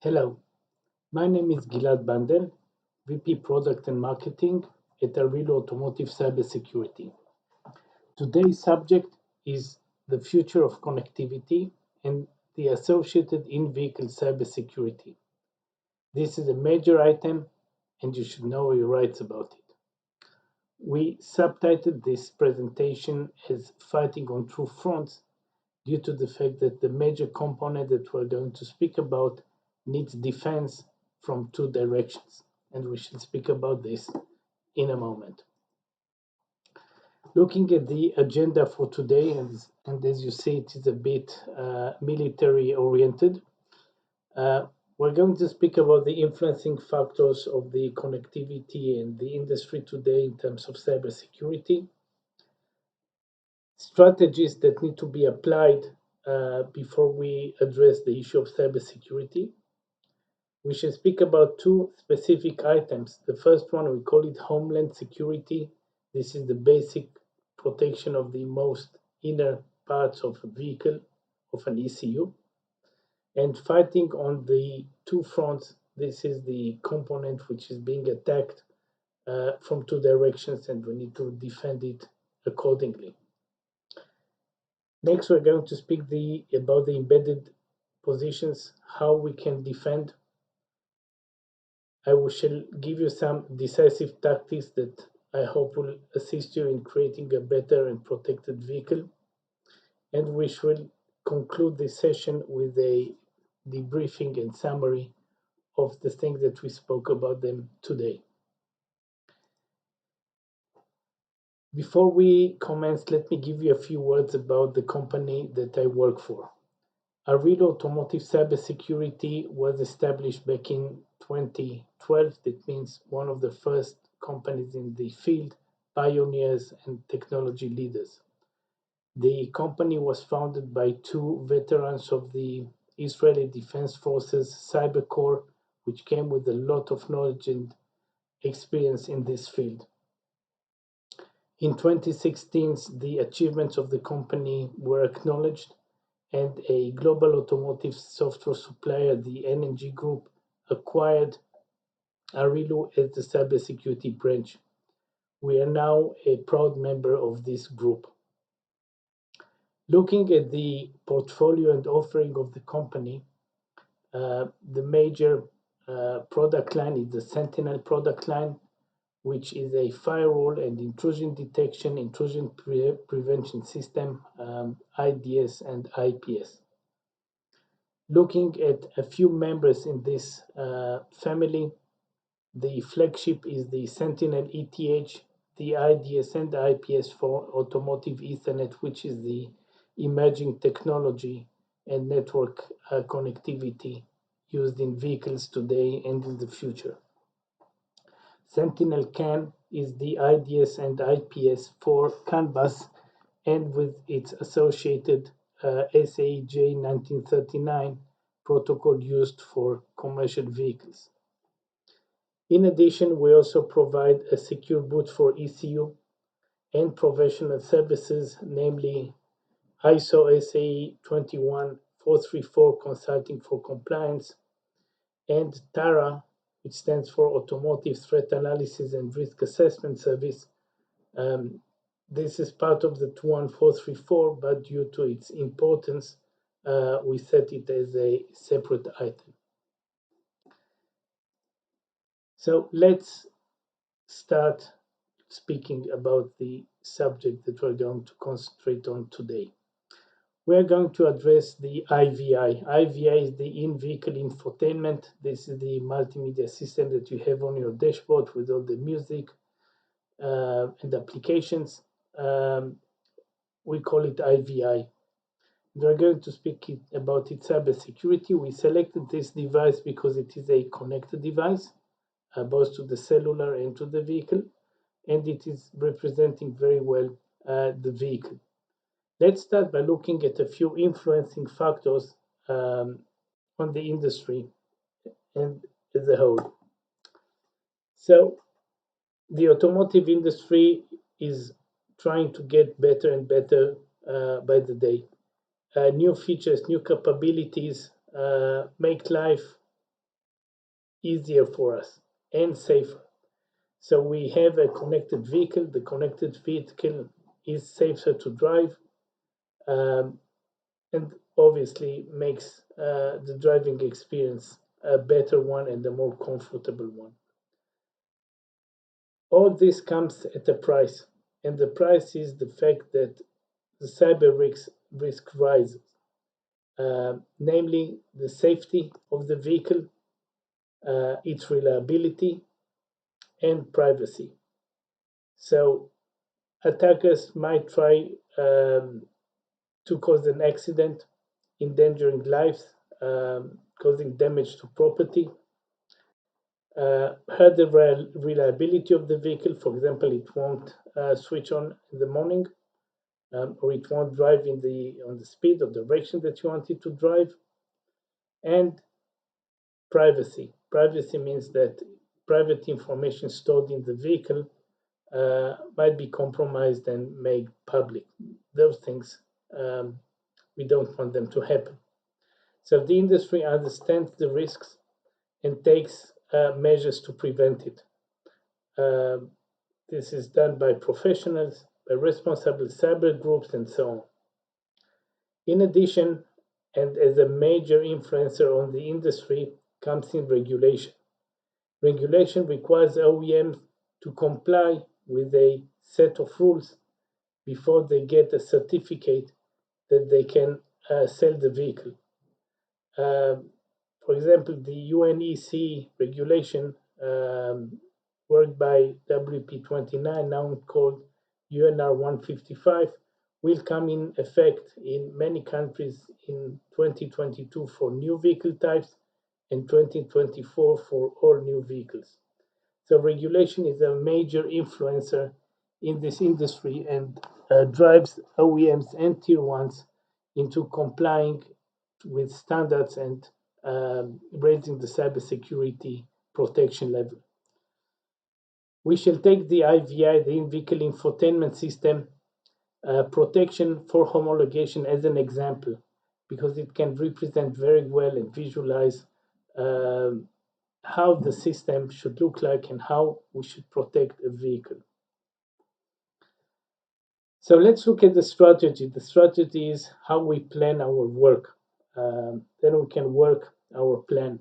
Hello, my name is Gilad Bandel, VP Product and Marketing at Arilou Automotive Cybersecurity. Today's subject is the future of connectivity and the associated in-vehicle cybersecurity. This is a major item and you should know your rights about it. We subtitled this presentation as Fighting on Two Fronts due to the fact that the major component that we're going to speak about needs defense from two directions, and we shall speak about this in a moment. Looking at the agenda for today, and as you see, it is a bit military oriented. We're going to speak about the influencing factors of the connectivity and the industry today in terms of cybersecurity, strategies that need to be applied before we address the issue of cybersecurity. We shall speak about two specific items. The first one, we call it Homeland Security. This is the basic protection of the most inner parts of a vehicle, of an ECU. And fighting on the two fronts, this is the component which is being attacked from two directions, and we need to defend it accordingly. Next, we're going to speak about the embedded positions, how we can defend. I shall give you some decisive tactics that I hope will assist you in creating a better and protected vehicle. And we shall conclude this session with a debriefing and summary of the things that we spoke about them today. Before we commence, let me give you a few words about the company that I work for. Arilou Automotive Cybersecurity was established back in 2012. That means one of the first companies in the field, pioneers and technology leaders. The company was founded by two veterans of the Israeli Defense Forces, Cyber CAR, which came with a lot of knowledge and experience in this field. In 2016, the achievements of the company were acknowledged, and a global automotive software supplier, the NNG Group, acquired Arilou as the cybersecurity branch. We are now a proud member of this group. Looking at the portfolio and offering of the company, the major product line is the Sentinel product line, which is a firewall and intrusion detection, intrusion prevention system, IDS and IPS. Looking at a few members in this family, the flagship is the Sentinel ETH, the IDS and the IPS for automotive Ethernet, which is the emerging technology and network connectivity used in vehicles today and in the future. Sentinel CAN is the IDS and IPS for CAN bus and with its associated SAE-J 1939 protocol used for commercial vehicles. In addition, we also provide a secure boot for ECU and professional services, namely ISO SAE 21434 Consulting for Compliance and TARA, which stands for Automotive Threat Analysis and Risk Assessment Service. This is part of the 21434, but due to its importance, we set it as a separate item. So let's start speaking about the subject that we're going to concentrate on today. We're going to address the IVI. IVI is the in-vehicle infotainment. This is the multimedia system that you have on your dashboard with all the music and applications. We call it IVI. We're going to speak about its cybersecurity. We selected this device because it is a connected device, both to the cellular and to the vehicle, and it is representing very well the vehicle. Let's start by looking at a few influencing factors on the industry and as a whole. So, the automotive industry is trying to get better and better by the day. New features, new capabilities make life easier for us and safer. So we have a connected vehicle. The connected vehicle is safer to drive, um, and obviously makes the driving experience a better one and a more comfortable one. All this comes at a price, and the price is the fact that the cyber risk rises, namely the safety of the vehicle, its reliability, and privacy. So attackers might try to cause an accident, endangering lives, causing damage to property, hurt the reliability of the vehicle. For example, it won't switch on in the morning, or it won't drive in the on the speed or direction that you want it to drive. And privacy. Privacy means that private information stored in the vehicle might be compromised and made public. Those things, we don't want them to happen. So the industry understands the risks and takes measures to prevent it. Um this is done by professionals, by responsible cyber groups, and so on. In addition, and as a major influencer on the industry, comes in regulation. Regulation requires OEMs to comply with a set of rules before they get a certificate that they can sell the vehicle. Um, for example, the UNEC regulation, worked by WP29, now called UNR 155, will come in effect in many countries in 2022 for new vehicle types and 2024 for all new vehicles. So regulation is a major influencer in this industry and drives OEMs and tier ones into complying with standards and raising the cybersecurity protection level. We shall take the IVI, the in-vehicle infotainment system protection for homologation as an example, because it can represent very well and visualize um how the system should look like and how we should protect a vehicle. So let's look at the strategy. The strategy is how we plan our work. Then we can work our plan.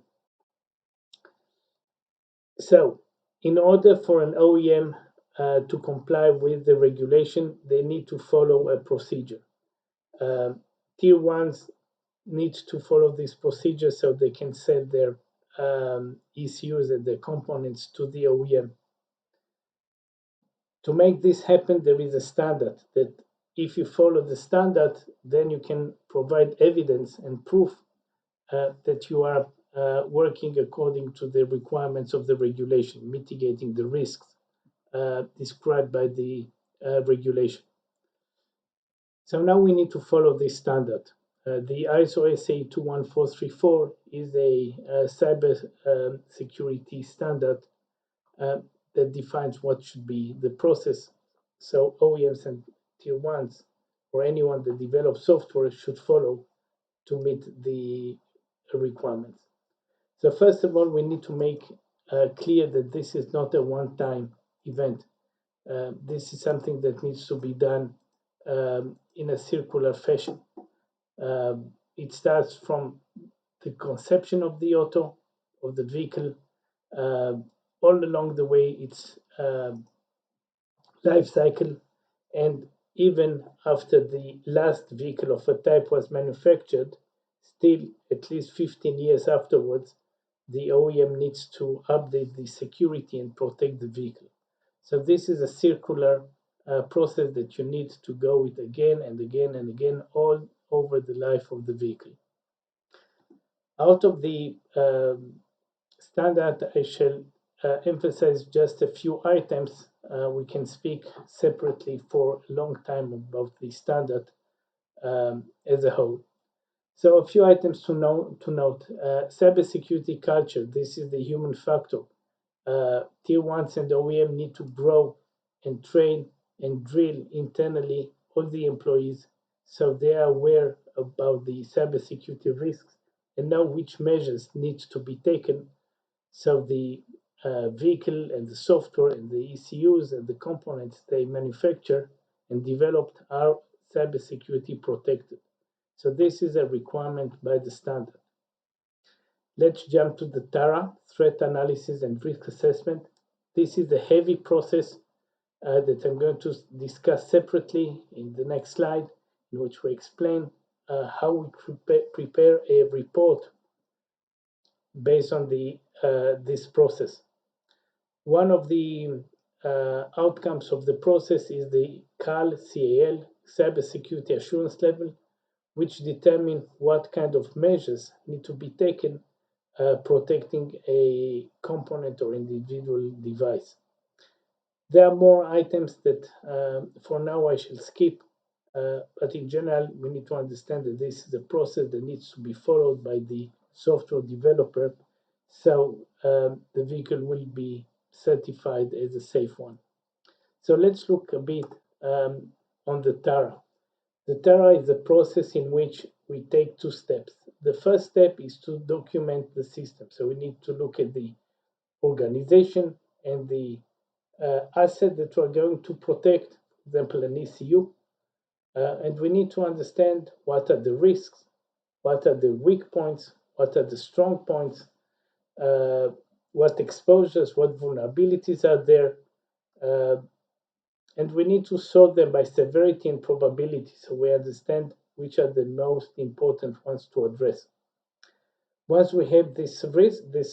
So, in order for an OEM to comply with the regulation, they need to follow a procedure. Um, Tier ones need to follow this procedure so they can sell their ECUs and their components to the OEM. To make this happen, there is a standard that if you follow the standard, then you can provide evidence and proof that you are working according to the requirements of the regulation, mitigating the risks described by the regulation. So now we need to follow this standard. The ISO SA 21434 is a cyber security standard uh, that defines what should be the process. So OEMs and tier ones or anyone that develops software should follow to meet the requirements. So first of all, we need to make clear that this is not a one-time event. This is something that needs to be done in a circular fashion. It starts from the conception of the auto, of the vehicle, um, all along the way its life cycle, and even after the last vehicle of a type was manufactured, still at least 15 years afterwards, the OEM needs to update the security and protect the vehicle. So this is a circular process that you need to go with again and again and again all over the life of the vehicle. Out of the standard, I shall emphasize just a few items. We can speak separately for a long time about the standard as a whole. So a few items to note. Cybersecurity culture. This is the human factor. Tier ones and OEM need to grow and train and drill internally all the employees so they are aware about the cybersecurity risks and know which measures need to be taken So the vehicle and the software and the ECUs and the components they manufacture and developed are cybersecurity protected. So this is a requirement by the standard. Let's jump to the TARA, threat analysis and risk assessment. This is a heavy process that I'm going to discuss separately in the next slide, in which we explain how we prepare a report based on this process. One of the outcomes of the process is the CAL, Cybersecurity Assurance Level, which determine what kind of measures need to be taken protecting a component or individual device. There are more items that for now I shall skip, but in general, we need to understand that this is a process that needs to be followed by the software developer, so the vehicle will be certified as a safe one. So let's look a bit on the TARA. The TARA is a process in which we take two steps. The first step is to document the system. So we need to look at the organization and the asset that we're going to protect, for example, an ECU. And we need to understand what are the risks, what are the weak points, what are the strong points, what exposures, what vulnerabilities are there. And we need to sort them by severity and probability so we understand which are the most important ones to address. Once we have this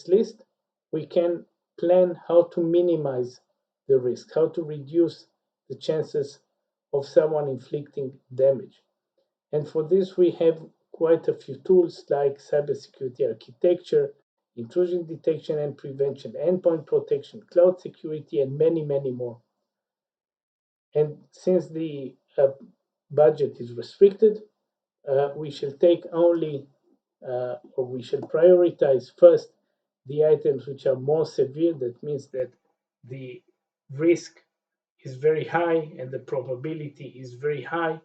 list, we can plan how to minimize the risk, how to reduce the chances of someone inflicting damage. And for this, we have quite a few tools like cybersecurity architecture, intrusion detection and prevention, endpoint protection, cloud security, and many, many more. And since the budget is restricted, we shall take only or we shall prioritize first the items which are more severe. That means that the risk is very high and the probability is very high.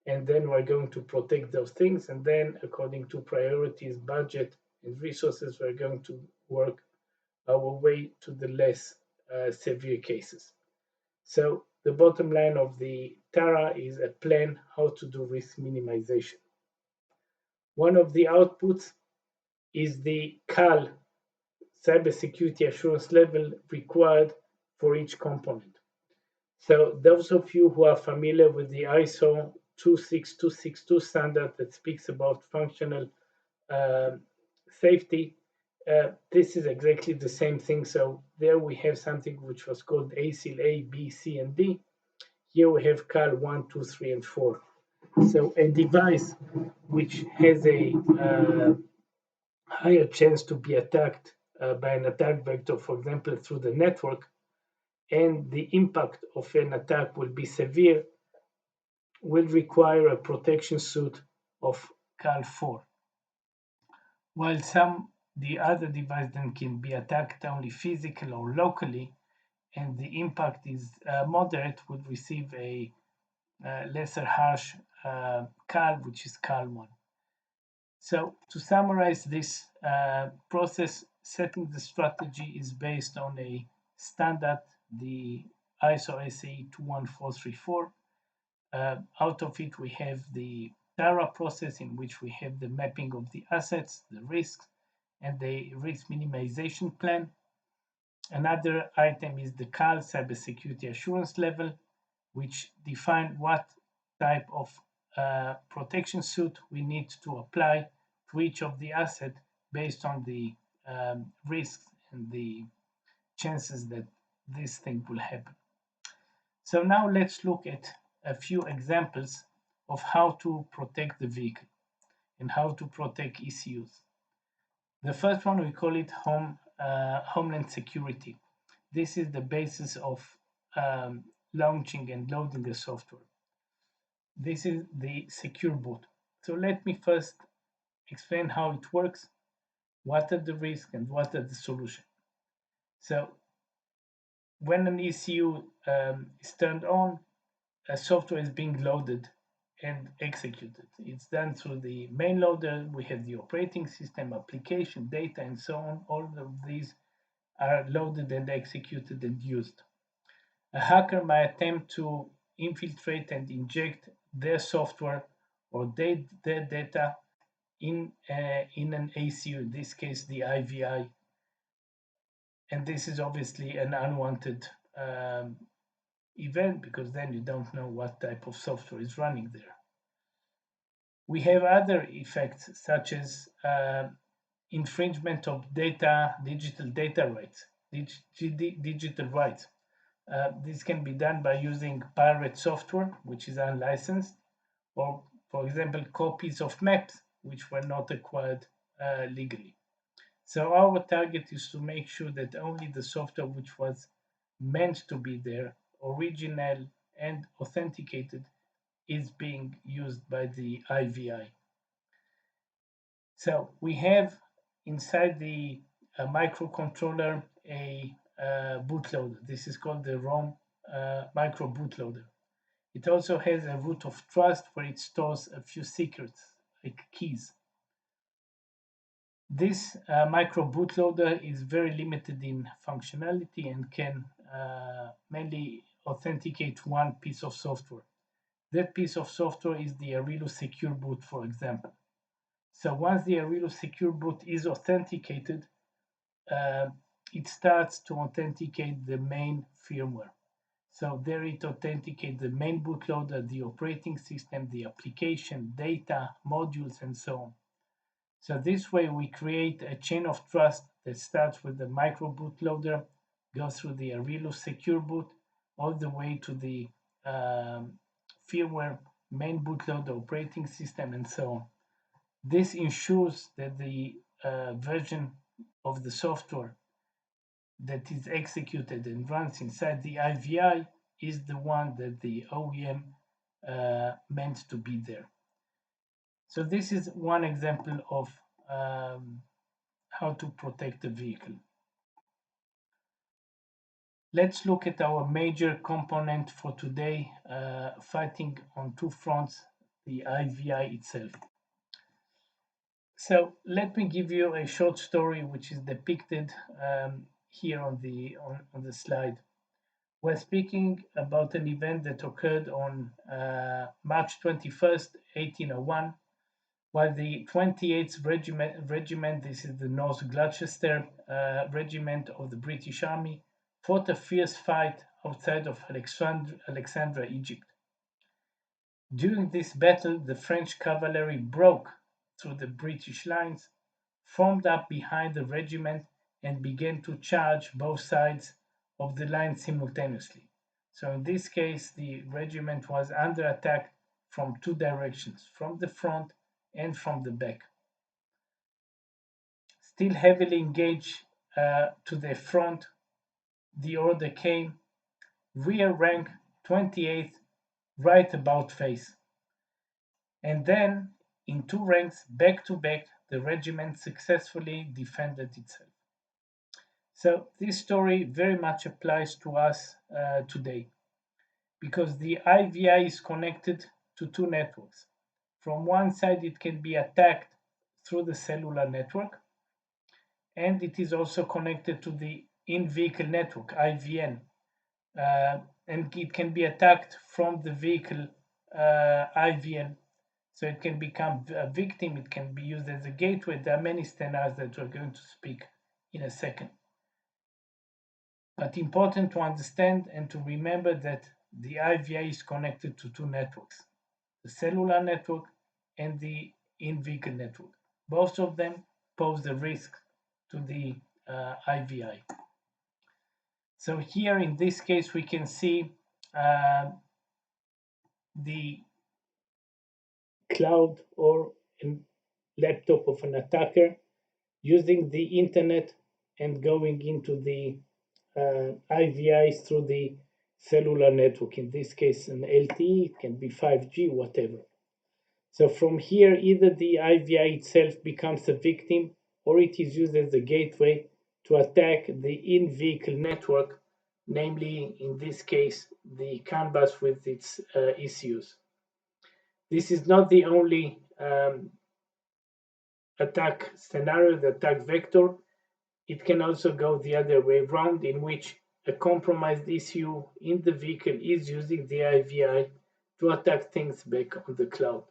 And then we're going to protect those things. And then, according to priorities, budget, and resources, we're going to work our way to the less severe cases. So the bottom line of the TARA is a plan how to do risk minimization. One of the outputs is the CAL, cybersecurity assurance level required for each component. So those of you who are familiar with the ISO 26262 standard that speaks about functional safety, this is exactly the same thing. So there we have something which was called ASIL A, B, C, and D. Here we have CAL 1, 2, 3, and 4. So a device which has a higher chance to be attacked by an attack vector, for example, through the network, and the impact of an attack will be severe, will require a protection suit of CAL 4. While the other device then can be attacked only physically or locally, and the impact is moderate, would receive a lesser harsh CAL, which is CAL 1. So to summarize this process, setting the strategy is based on a standard, the ISO SAE 21434. Out of it, we have the TARA process in which we have the mapping of the assets, the risks, and the risk minimization plan. Another item is the CAL, cybersecurity assurance level, which define what type of protection suit we need to apply to each of the assets based on the risks and the chances that this thing will happen. So now let's look at a few examples of how to protect the vehicle and how to protect ECUs. The first one, we call it Homeland Security. This is the basis of launching and loading the software. This is the secure boot. So let me first explain how it works, what are the risks and what are the solutions. So when an ECU is turned on, a software is being loaded and executed. It's done through the main loader. We have the operating system, application, data, and so on. All of these are loaded and executed and used. A hacker might attempt to infiltrate and inject their software or their data in an ACU, in this case the IVI, and this is obviously an unwanted event because then you don't know what type of software is running there. We have other effects such as infringement of digital data rights, digital rights. This can be done by using pirate software, which is unlicensed, or, for example, copies of maps, which were not acquired legally. So our target is to make sure that only the software which was meant to be there, original and authenticated, is being used by the IVI. So we have inside the microcontroller a bootloader. This is called the ROM micro bootloader. It also has a root of trust where it stores a few secrets like keys. This micro bootloader is very limited in functionality and can mainly authenticate one piece of software. That piece of software is the Arilou Secure Boot, for example. So once the Arilou Secure Boot is authenticated, it starts to authenticate the main firmware. So there it authenticates the main bootloader, the operating system, the application, data, modules, and so on. So this way we create a chain of trust that starts with the micro bootloader, goes through the Arilou Secure Boot, all the way to the firmware, main bootloader, operating system, and so on. This ensures that the version of the software that is executed and runs inside the IVI is the one that the OEM meant to be there. So this is one example of how to protect a vehicle. Let's look at our major component for today, fighting on two fronts, the IVI itself. So let me give you a short story which is depicted here on the slide. We're speaking about an event that occurred on March 21st, 1801, while the 28th Regiment, this is the North Gloucester Regiment of the British Army, fought a fierce fight outside of Alexandria, Egypt. During this battle, the French cavalry broke through the British lines, formed up behind the regiment, and began to charge both sides of the line simultaneously. So in this case, the regiment was under attack from two directions, from the front and from the back. Still heavily engaged to the front, the order came, rear rank 28th, right about face. And then, in two ranks, back to back, the regiment successfully defended itself. So this story very much applies to us today, because the IVI is connected to two networks. From one side, it can be attacked through the cellular network, and it is also connected to the in-vehicle network, IVN, and it can be attacked from the vehicle IVN. So it can become a victim, it can be used as a gateway. There are many scenarios that we're going to speak in a second. But important to understand and to remember that the IVI is connected to two networks, the cellular network and the in-vehicle network. Both of them pose a risk to the IVI. So here in this case, we can see the cloud or a laptop of an attacker using the internet and going into the IVIs through the cellular network. In this case, an LTE, it can be 5G, whatever. So from here, either the IVI itself becomes a victim or it is used as a gateway to attack the in-vehicle network, namely, in this case, the CAN bus with its ECUs. This is not the only attack scenario, the attack vector. It can also go the other way around, in which a compromised ECU in the vehicle is using the IVI to attack things back on the cloud.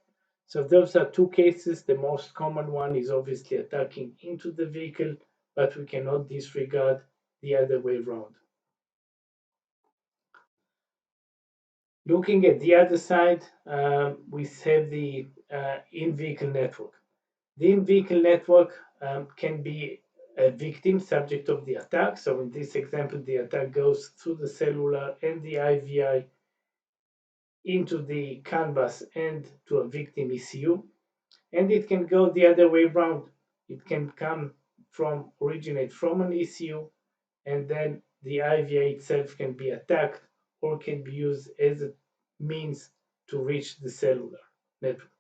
So those are two cases. The most common one is obviously attacking into the vehicle, but we cannot disregard the other way around. Looking at the other side, we have the in-vehicle network. The in-vehicle network can be a victim subject of the attack. So in this example, the attack goes through the cellular and the IVI into the CAN bus and to a victim ECU. And it can go the other way around. It can originate from an ECU, and then the IVI itself can be attacked or can be used as a means to reach the cellular network.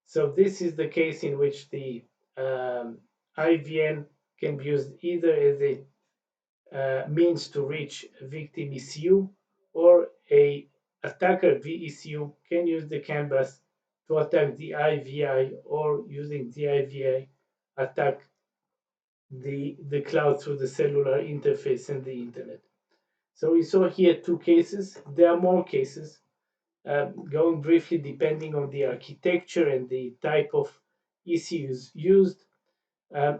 So this is the case in which the IVN can be used either as a means to reach a victim ECU, or a attacker VECU can use the CAN bus to attack the IVI, or using the IVI attack the cloud through the cellular interface and the internet. So we saw here two cases. There are more cases. Going briefly, depending on the architecture and the type of ECUs used.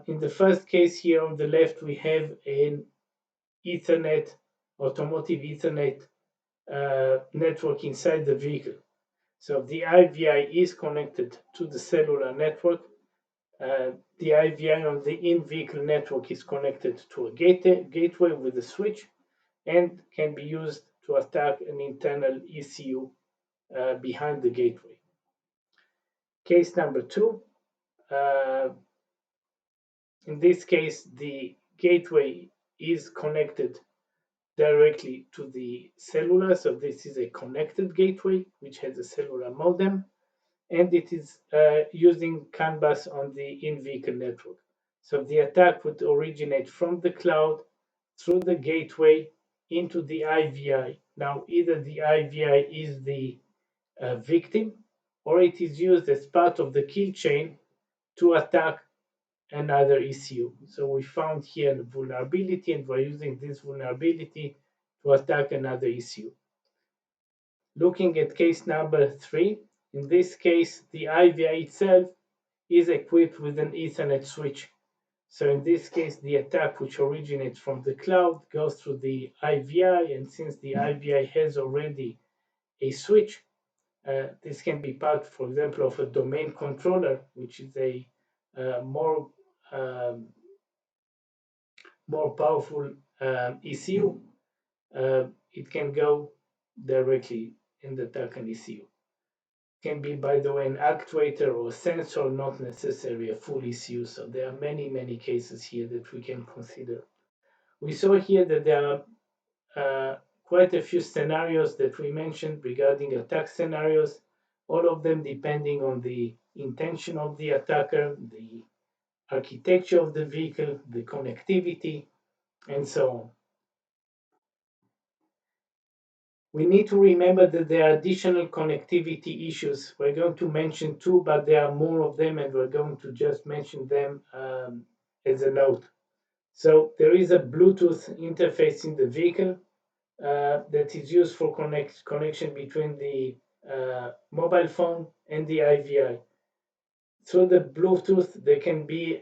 In the first case here on the left, we have an Ethernet, automotive Ethernet network inside the vehicle. So the IVI is connected to the cellular network. The IVI on the in-vehicle network is connected to a gateway with a switch, and can be used to attack an internal ECU behind the gateway. Case number two, uh, in this case, the gateway is connected directly to the cellular. So this is a connected gateway which has a cellular modem, and it is using CAN bus on the in-vehicle network. So the attack would originate from the cloud through the gateway into the IVI. Now, either the IVI is the victim, or it is used as part of the kill chain to attack another ECU. So we found here a vulnerability, and we're using this vulnerability to attack another ECU. Looking at case number three, in this case, the IVI itself is equipped with an Ethernet switch. So in this case, the attack, which originates from the cloud, goes through the IVI, and since the IVI has already a switch, this can be part, for example, of a domain controller, which is a more more powerful ECU. It can go directly in the token ECU. Can be, by the way, an actuator or a sensor, not necessarily a full ECU. So there are many cases here that we can consider. We saw here that there are quite a few scenarios that we mentioned regarding attack scenarios, all of them depending on the intention of the attacker, the architecture of the vehicle, the connectivity, and so on. We need to remember that there are additional connectivity issues. We're going to mention two, but there are more of them, and we're going to just mention them as a note. So there is a Bluetooth interface in the vehicle that is used for connection between the mobile phone and the IVI. Through the Bluetooth, there can be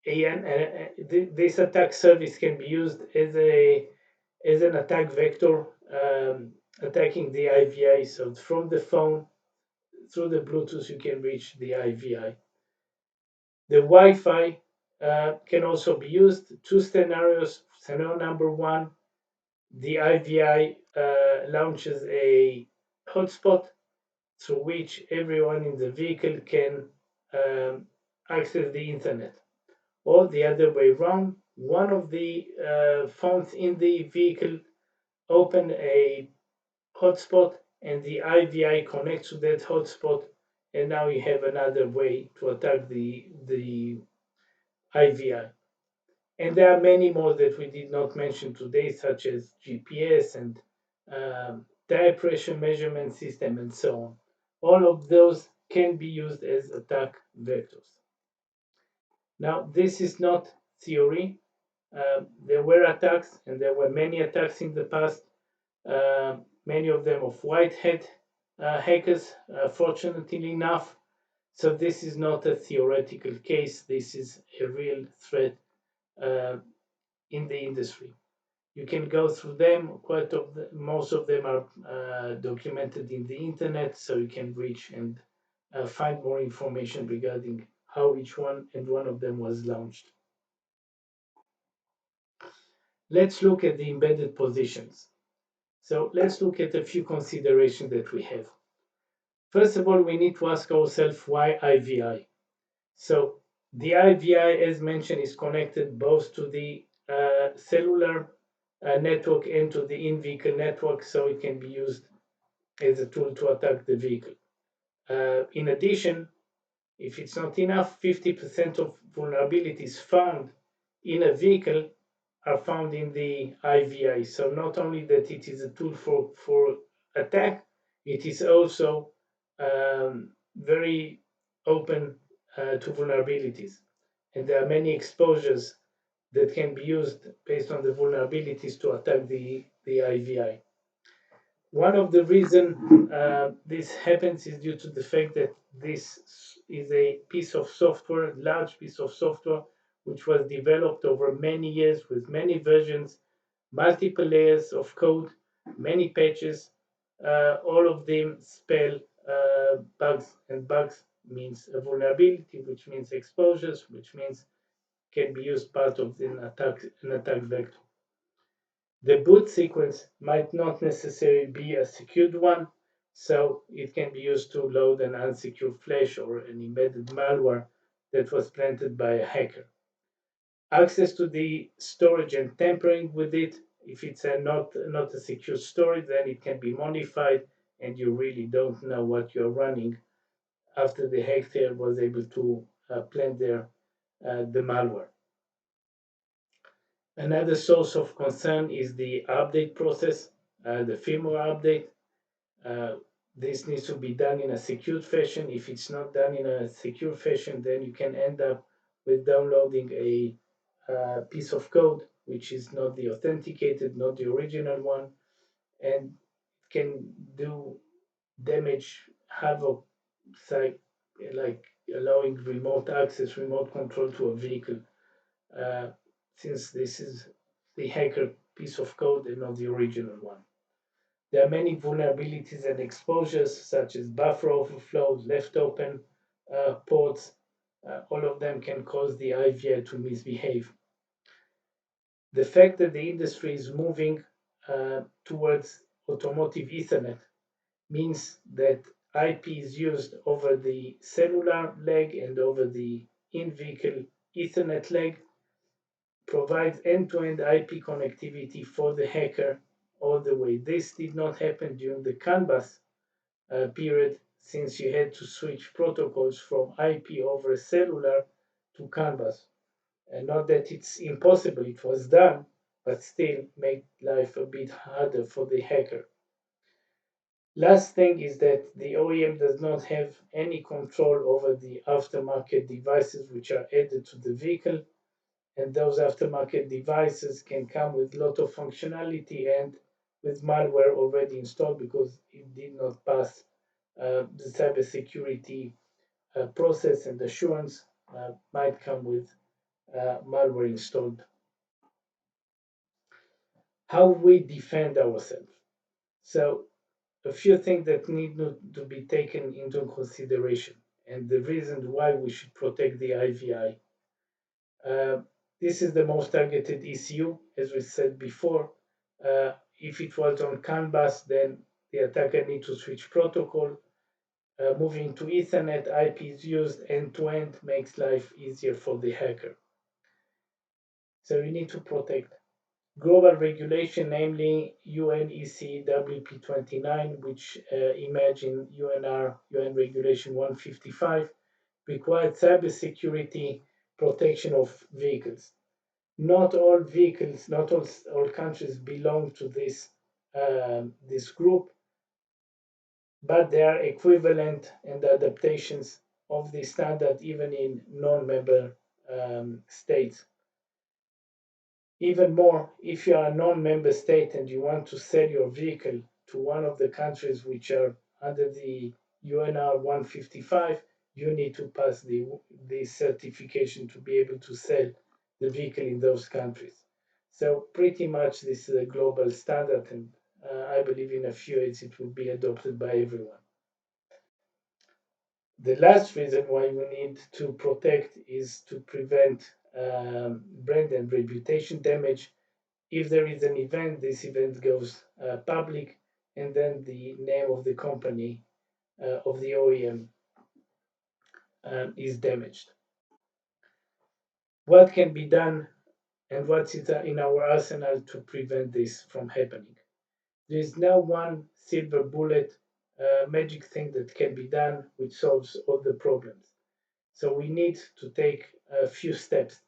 this attack service can be used as an attack vector, attacking the IVI. So from the phone, through the Bluetooth, you can reach the IVI. The Wi-Fi can also be used. Two scenarios. Scenario number one, the IVI launches a hotspot through which everyone in the vehicle can access the internet. Or the other way around, one of the phones in the vehicle open a hotspot, and the IVI connects to that hotspot, and now you have another way to attack the IVI. And there are many more that we did not mention today, such as GPS and tire pressure measurement system and so on. All of those can be used as attack vectors. Now, this is not theory. There were attacks, and there were many attacks in the past, many of them of white hat hackers, fortunately enough. So this is not a theoretical case, this is a real threat uh, in the industry. You can go through them. Most of them are documented in the internet, so you can reach and find more information regarding how each one and one of them was launched. Let's look at the embedded positions. So let's look at a few considerations that we have. First of all, we need to ask ourselves why IVI. So the IVI, as mentioned, is connected both to the cellular network and to the in-vehicle network, so it can be used as a tool to attack the vehicle. In addition, if it's not enough, 50% of vulnerabilities found in a vehicle are found in the IVI. So not only that it is a tool for attack, it is also very open to vulnerabilities. And there are many exposures that can be used based on the vulnerabilities to attack the IVI. One of the reasons this happens is due to the fact that this is a piece of software, large piece of software, which was developed over many years with many versions, multiple layers of code, many patches. All of them spell bugs, and bugs means a vulnerability, which means exposures, which means can be used part of an attack vector. The boot sequence might not necessarily be a secured one, so it can be used to load an unsecured flash or an embedded malware that was planted by a hacker. Access to the storage and tampering with it, if it's not a secure storage, then it can be modified and you really don't know what you're running after the hacker was able to plant the malware. Another source of concern is the update process, the firmware update. Uh, this needs to be done in a secured fashion. If it's not done in a secure fashion, then you can end up with downloading a piece of code which is not the authenticated, not the original one, and can do damage, havoc, like allowing remote access, remote control to a vehicle, uh, since this is the hacker piece of code and not the original one. There are many vulnerabilities and exposures, such as buffer overflow, left open ports. All of them can cause the IVR to misbehave. The fact that the industry is moving towards automotive Ethernet means that IP is used over the cellular leg and over the in vehicle Ethernet leg, provides end-to-end IP connectivity for the hacker all the way. This did not happen during the CAN bus period, since you had to switch protocols from IP over cellular to CAN bus. And not that it's impossible, it was done, but still made life a bit harder for the hacker. Last thing is that the OEM does not have any control over the aftermarket devices which are added to the vehicle, and those aftermarket devices can come with a lot of functionality and with malware already installed because it did not pass the cybersecurity process and assurance, might come with malware installed. How we defend ourselves. So a few things that need to be taken into consideration and the reason why we should protect the IVI. Uh, this is the most targeted ECU, as we said before. If it was on CAN bus, then the attacker needs to switch protocol. Moving to Ethernet, IP is used end to end, makes life easier for the hacker. So you need to protect. Global regulation, namely UNEC WP29, which imagine UNR, UN Regulation 155, required cybersecurity protection of vehicles. Not all vehicles, not all countries belong to this group, but there are equivalent and adaptations of the standard even in non-member states. Even more, if you are a non-member state and you want to sell your vehicle to one of the countries which are under the UNR 155, you need to pass the certification to be able to sell the vehicle in those countries. So pretty much this is a global standard, and I believe in a few years it will be adopted by everyone. The last reason why we need to protect is to prevent brand and reputation damage. If there is an event, this event goes public, and then the name of the company of the OEM is damaged. What can be done and what's in our arsenal to prevent this from happening? There is no one silver bullet, magic thing that can be done which solves all the problems. So we need to take a few steps.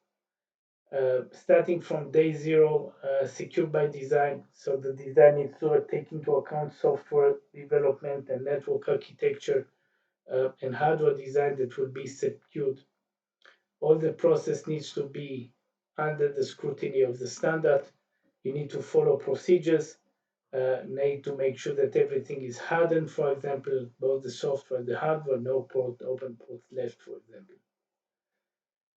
Starting from day zero, secure by design. So the design needs to take into account software development and network architecture and hardware design that will be secured. All the process needs to be under the scrutiny of the standard. You need to follow procedures. Need to make sure that everything is hardened, for example, both the software and the hardware, no port, open port left, for example.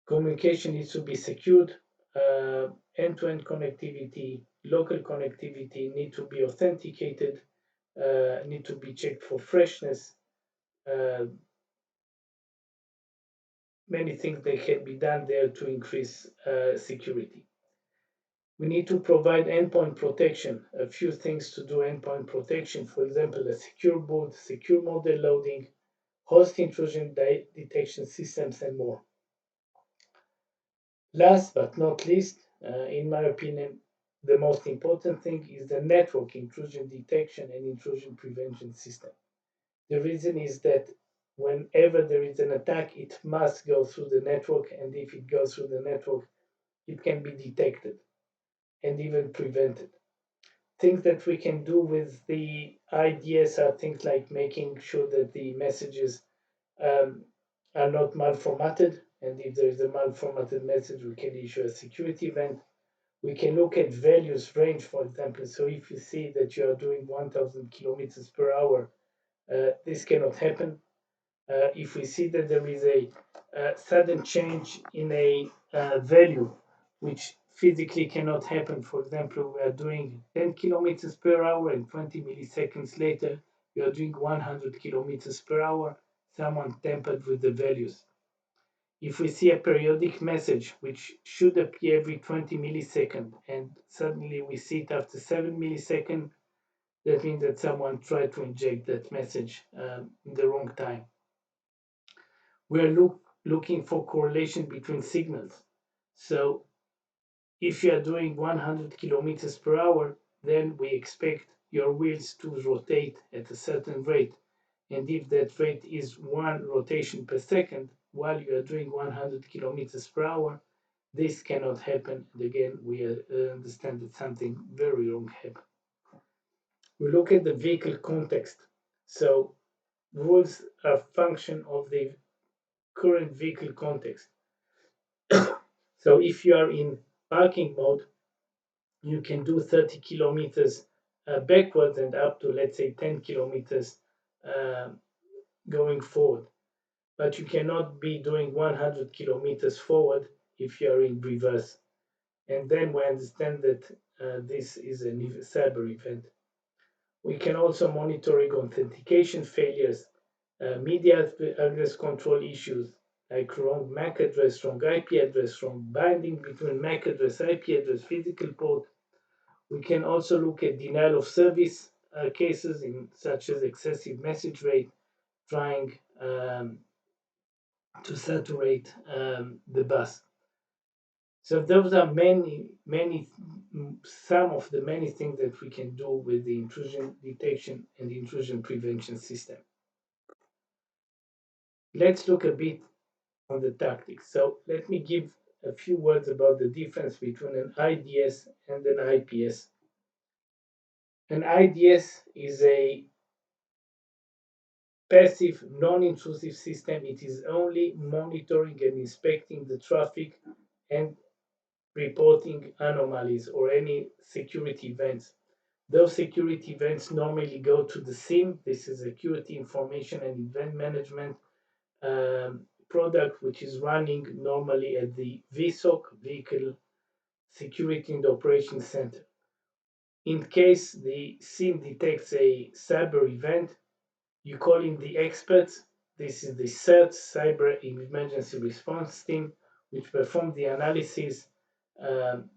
Communication needs to be secured. End-to-end connectivity, local connectivity need to be authenticated, need to be checked for freshness. Uh, Many things that can be done there to increase security. We need to provide endpoint protection. A few things to do endpoint protection, for example, a secure boot, secure model loading, host intrusion detection systems, and more. Last but not least, in my opinion, the most important thing is the network intrusion detection and intrusion prevention system. The reason is that whenever there is an attack, it must go through the network, and if it goes through the network, it can be detected and even prevented. Things that we can do with the IDS are things like making sure that the messages um, are not malformatted, and if there is a malformatted message, we can issue a security event. We can look at values range, for example. So if you see that you are doing 1000 kilometers per hour, this cannot happen. If we see that there is a sudden change in a value, which physically cannot happen, for example, we are doing 10 kilometers per hour and 20 milliseconds later, we are doing 100 kilometers per hour, someone tampered with the values. If we see a periodic message which should appear every 20 milliseconds and suddenly we see it after 7 milliseconds, that means that someone tried to inject that message in the wrong time. We're looking for correlation between signals. So if you are doing 100 kilometers per hour, then we expect your wheels to rotate at a certain rate. And if that rate is one rotation per second while you are doing 100 kilometers per hour, this cannot happen. And again, we understand that something very wrong happened. We look at the vehicle context. So rules are function of the current vehicle context. So if you are in parking mode, you can do 30 kilometers backwards and up to, let's say, 10 kilometers uh, going forward. But you cannot be doing 100 kilometers forward if you are in reverse. And then we understand that this is a cyber event. We can also monitor authentication failures, media address control issues like wrong MAC address, wrong IP address, wrong binding between MAC address, IP address, physical port. We can also look at denial of service cases such as excessive message rate, trying to saturate the bus. So those are some of the many things that we can do with the intrusion detection and intrusion prevention system. Let's look a bit on the tactics. So let me give a few words about the difference between an IDS and an IPS. An IDS is a passive, non-intrusive system. It is only monitoring and inspecting the traffic and reporting anomalies or any security events. Those security events normally go to the SIEM. This is Security Information and Event Management product, which is running normally at the VSOC, Vehicle Security and Operations Center. In case the SIEM detects a cyber event, you call in the experts. This is the CERT, Cyber Emergency Response Team, which perform the analysis, um,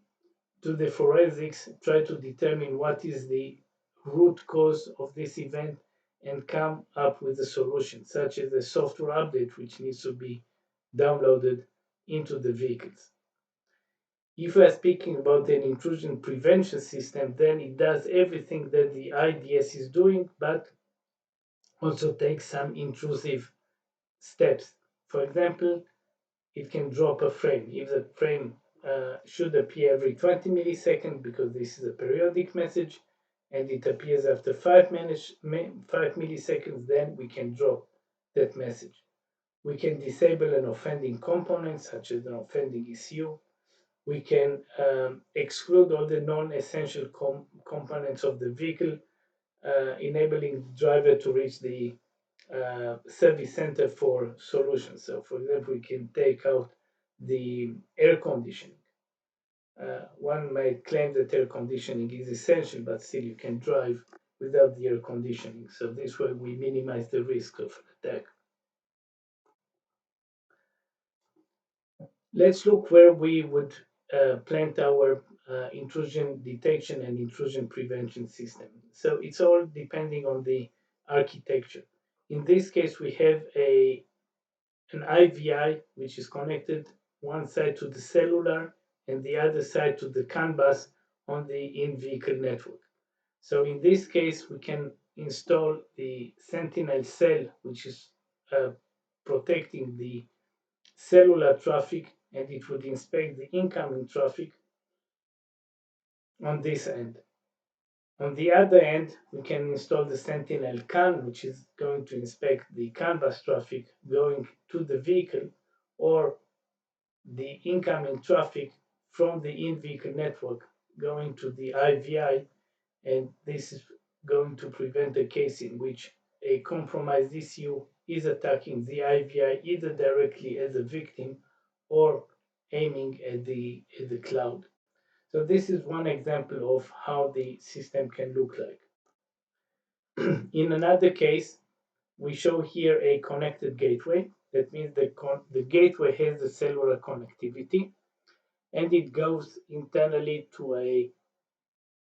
do the forensics, try to determine what is the root cause of this event, and come up with a solution, such as a software update which needs to be downloaded into the vehicles. If we are speaking about an intrusion prevention system, then it does everything that the IDS is doing, but also takes some intrusive steps. For example, it can drop a frame. If the frame should appear every 20 milliseconds because this is a periodic message and it appears after 5 milliseconds, then we can drop that message. We can disable an offending component such as an offending ECU. We can exclude all the non-essential components of the vehicle, enabling the driver to reach the service center for solutions. So, for example, we can take out the air conditioning. One might claim that air conditioning is essential, but still you can drive without the air conditioning. So this way we minimize the risk of attack. Let's look where we would plant our intrusion detection and intrusion prevention system. So it's all depending on the architecture. In this case, we have an IVI which is connected one side to the cellular and the other side to the CAN bus on the in-vehicle network. So in this case, we can install the Sentinel cell, which is protecting the cellular traffic, and it would inspect the incoming traffic on this end. On the other end, we can install the Sentinel CAN, which is going to inspect the CAN bus traffic going to the vehicle or the incoming traffic from the in-vehicle network going to the IVI, and this is going to prevent a case in which a compromised ECU is attacking the IVI either directly as a victim or aiming at the cloud. So this is one example of how the system can look like. In another case, we show here a connected gateway. That means the gateway has the cellular connectivity and it goes internally to a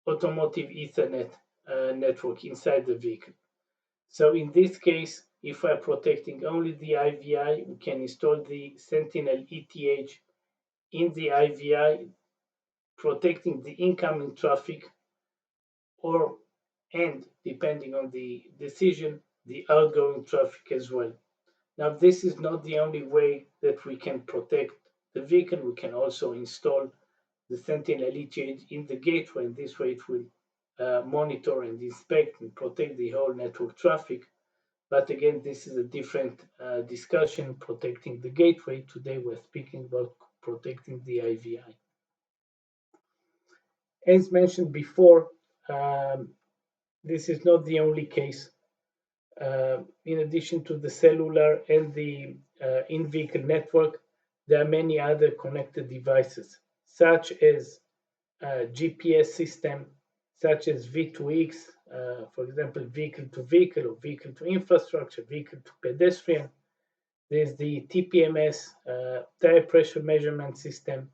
automotive Ethernet network inside the vehicle. So in this case, if we're protecting only the IVI, we can install the Sentinel ETH in the IVI, protecting the incoming traffic, or, and depending on the decision, the outgoing traffic as well. Now, this is not the only way that we can protect the vehicle. We can also install the Sentinel ETH in the gateway, and this way it will monitor and inspect and protect the whole network traffic. But again, this is a different discussion, protecting the gateway. Today we're speaking about protecting the IVI. As mentioned before, this is not the only case. In addition to the cellular and the in-vehicle network, there are many other connected devices, such as GPS system, such as V2X, for example, vehicle to vehicle or vehicle to infrastructure, vehicle to pedestrian. There's the TPMS, tire pressure measurement system.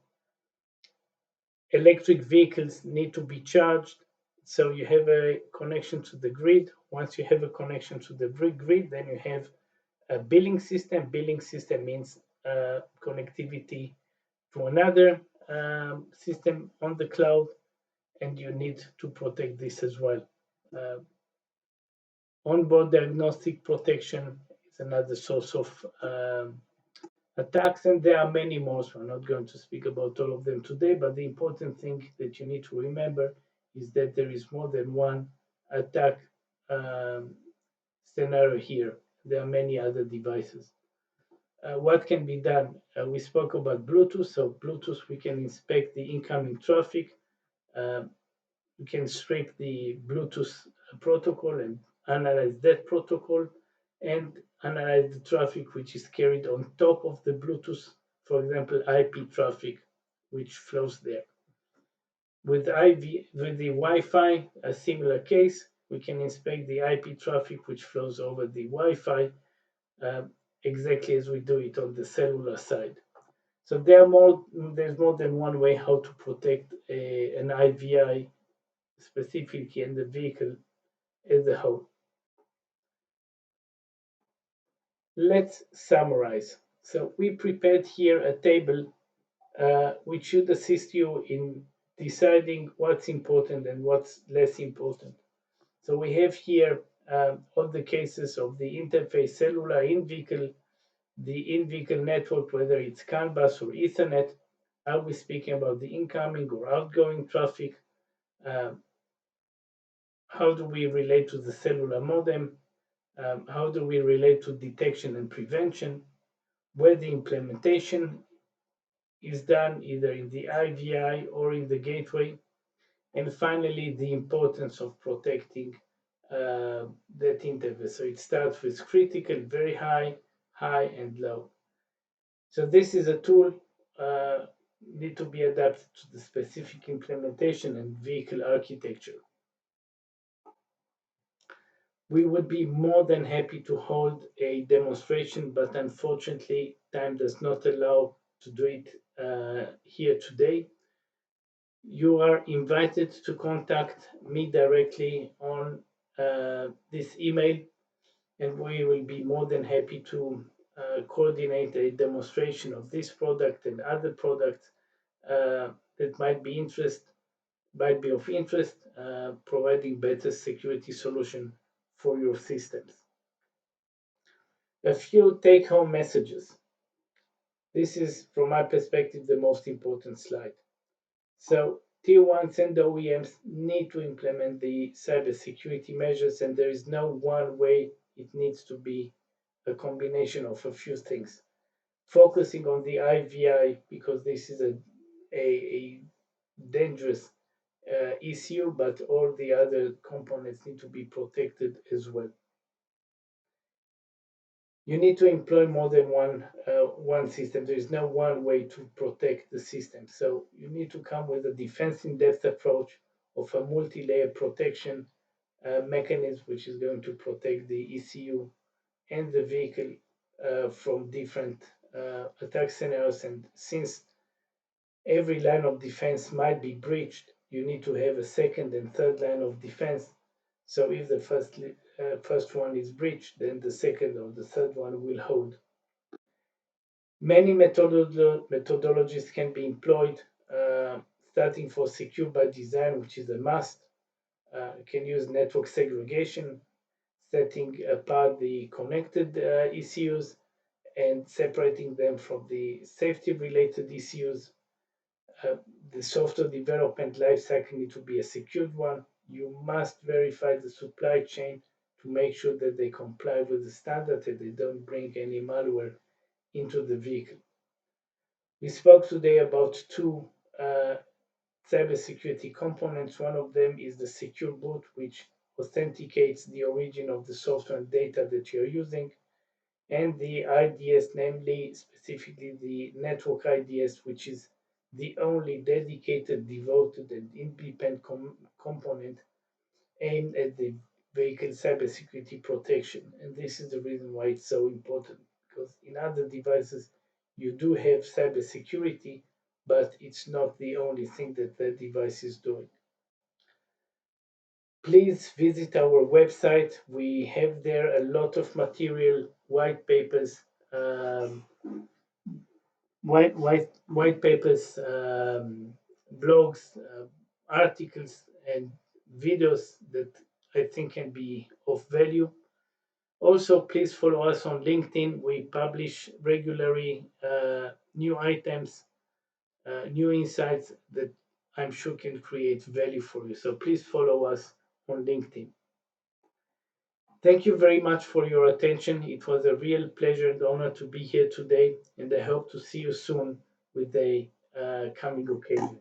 Electric vehicles need to be charged, so you have a connection to the grid. Once you have a connection to the grid, then you have a billing system. Billing system means connectivity to another system on the cloud, and you need to protect this as well. Onboard diagnostic protection is another source of attacks, and there are many more. So I'm not going to speak about all of them today, but the important thing that you need to remember is that there is more than one attack scenario here. There are many other devices. What can be done? We spoke about Bluetooth. So Bluetooth, we can inspect the incoming traffic. Um, we can strip the Bluetooth protocol and analyze that protocol and analyze the traffic which is carried on top of the Bluetooth, for example, IP traffic which flows there. With the Wi-Fi, a similar case, we can inspect the IP traffic which flows over the Wi-Fi exactly as we do it on the cellular side. So there's more than one way how to protect an IVI specifically in the vehicle as a whole. Let's summarize. So we prepared here a table which should assist you in deciding what's important and what's less important. So we have here all the cases of the interface cellular in vehicle, the in vehicle network, whether it's CAN bus or Ethernet. Are we speaking about the incoming or outgoing traffic? Um, how do we relate to the cellular modem? How do we relate to detection and prevention? Where the implementation is done, either in the IVI or in the gateway. And finally, the importance of protecting that interface. So it starts with critical, very high, high, and low. So this is a tool need to be adapted to the specific implementation and vehicle architecture. We would be more than happy to hold a demonstration, but unfortunately, time does not allow to do it here today. You are invited to contact me directly on this email, and we will be more than happy to coordinate a demonstration of this product and other products that might be of interest, providing better security solution for your systems. A few take-home messages. This is, from my perspective, the most important slide. So tier ones and OEMs need to implement the cybersecurity measures, and there is no one way. It needs to be a combination of a few things. Focusing on the IVI because this is a dangerous issue, but all the other components need to be protected as well. You need to employ more than one system. There is no one way to protect the system. So you need to come with a defense in depth approach of a multi-layer protection mechanism, which is going to protect the ECU and the vehicle from different attack scenarios. And since every line of defense might be breached, you need to have a second and third line of defense. So if the first one is breached, then the second or the third one will hold. Many methodologies can be employed, starting for secure by design, which is a must. You can use network segregation, setting apart the connected ECUs and separating them from the safety related ECUs. Uh, the software development lifecycle needs to be a secured one. You must verify the supply chain to make sure that they comply with the standard and they don't bring any malware into the vehicle. We spoke today about two cybersecurity components. One of them is the secure boot, which authenticates the origin of the software and data that you're using, and the IDS, namely specifically the network IDS, which is the only dedicated, devoted, and independent component aimed at the vehicle cybersecurity protection. And this is the reason why it's so important, because in other devices, you do have cybersecurity, but it's not the only thing that the device is doing. Please visit our website. We have there a lot of material, white papers, white papers, blogs, articles, and videos that I think can be of value. Also, please follow us on LinkedIn. We publish regularly new items, new insights that I'm sure can create value for you. So please follow us on LinkedIn. Thank you very much for your attention. It was a real pleasure and honor to be here today, and I hope to see you soon with a coming occasion.